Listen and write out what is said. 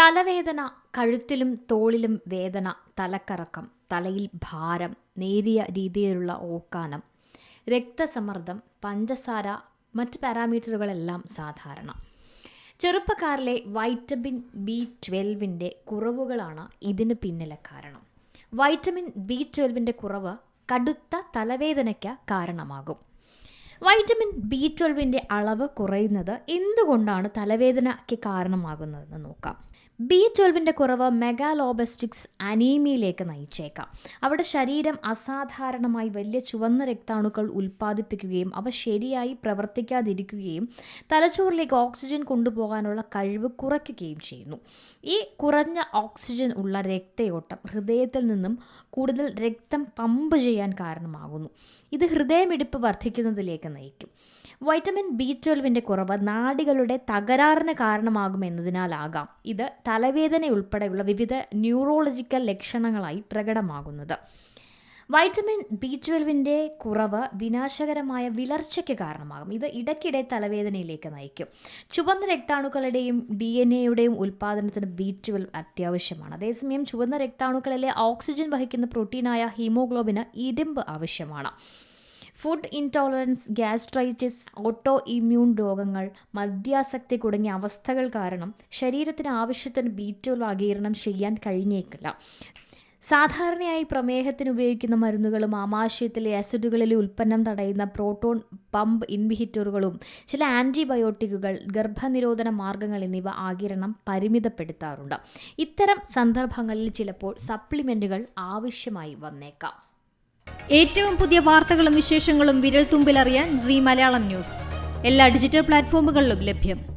തലവേദന, കഴുത്തിലും തോളിലും വേദന, തലക്കറക്കം, തലയിൽ ഭാരം, നേരിയ രീതിയിലുള്ള ഓക്കാനം, രക്തസമ്മർദ്ദം, പഞ്ചസാര, മറ്റ് പാരാമീറ്ററുകളെല്ലാം സാധാരണ. ചെറുപ്പക്കാരിലെ വൈറ്റമിൻ B12 കുറവുകളാണ് ഇതിന് പിന്നിലെ കാരണം. വൈറ്റമിൻ B12 കുറവ് കടുത്ത തലവേദനയ്ക്ക് കാരണമാകും. വൈറ്റമിൻ B12 അളവ് കുറയുന്നത് എന്തുകൊണ്ടാണ് തലവേദനയ്ക്ക് കാരണമാകുന്നതെന്ന് നോക്കാം. B12 കുറവ് മെഗാലോബസ്റ്റിക്സ് അനീമിയയിലേക്ക് നയിച്ചേക്കാം. അവിടെ ശരീരം അസാധാരണമായി വലിയ ചുവന്ന രക്താണുക്കൾ ഉൽപ്പാദിപ്പിക്കുകയും അവ ശരിയായി പ്രവർത്തിക്കാതിരിക്കുകയും തലച്ചോറിലേക്ക് ഓക്സിജൻ കൊണ്ടുപോകാനുള്ള കഴിവ് കുറയ്ക്കുകയും ചെയ്യുന്നു. ഈ കുറഞ്ഞ ഓക്സിജൻ ഉള്ള രക്തയോട്ടം ഹൃദയത്തിൽ നിന്നും കൂടുതൽ രക്തം പമ്പ് ചെയ്യാൻ കാരണമാകുന്നു. ഇത് ഹൃദയമിടിപ്പ് വർദ്ധിക്കുന്നതിലേക്ക് നയിക്കും. വൈറ്റമിൻ B12 കുറവ് നാഡികളുടെ തകരാറിന് കാരണമാകുമെന്നതിനാലാകാം ഇത് തലവേദനയുൾപ്പെടെയുള്ള വിവിധ ന്യൂറോളജിക്കൽ ലക്ഷണങ്ങളായി പ്രകടമാകുന്നത്. വൈറ്റമിൻ B12 കുറവ് വിനാശകരമായ വിളർച്ചയ്ക്ക് കാരണമാകും. ഇത് ഇടയ്ക്കിടെ തലവേദനയിലേക്ക് നയിക്കും. ചുവന്ന രക്താണുക്കളുടെയും DNA ഉൽപ്പാദനത്തിന് B12 അത്യാവശ്യമാണ്. അതേസമയം ചുവന്ന രക്താണുക്കളിലെ ഓക്സിജൻ വഹിക്കുന്ന പ്രോട്ടീനായ ഹീമോഗ്ലോബിന് ഇരുമ്പ് ആവശ്യമാണ്. Food intolerance, gastritis, auto immune രോഗങ്ങൾ, മദ്യാസക്തി തുടങ്ങിയ അവസ്ഥകൾ കാരണം ശരീരത്തിന് ആവശ്യത്തിന് B12 ആഗിരണം ചെയ്യാൻ കഴിഞ്ഞേക്കില്ല. സാധാരണയായി പ്രമേഹത്തിന് ഉപയോഗിക്കുന്ന മരുന്നുകളും ആമാശയത്തിലെ ആസിഡുകളിലെ ഉൽപ്പന്നം തടയുന്ന പ്രോട്ടോൺ പമ്പ് ഇൻഹിബിറ്ററുകളും ചില ആൻറ്റിബയോട്ടിക്കുകൾ, ഗർഭനിരോധന മാർഗങ്ങൾ എന്നിവ ആഗിരണം പരിമിതപ്പെടുത്താറുണ്ട്. ഇത്തരം സന്ദർഭങ്ങളിൽ ചിലപ്പോൾ സപ്ലിമെൻറ്റുകൾ ആവശ്യമായി വന്നേക്കാം. ഏറ്റവും പുതിയ വാർത്തകളും വിശേഷങ്ങളും വിരൽത്തുമ്പിലറിയാൻ Zee മലയാളം ന്യൂസ് എല്ലാ ഡിജിറ്റൽ പ്ലാറ്റ്ഫോമുകളിലും ലഭ്യം.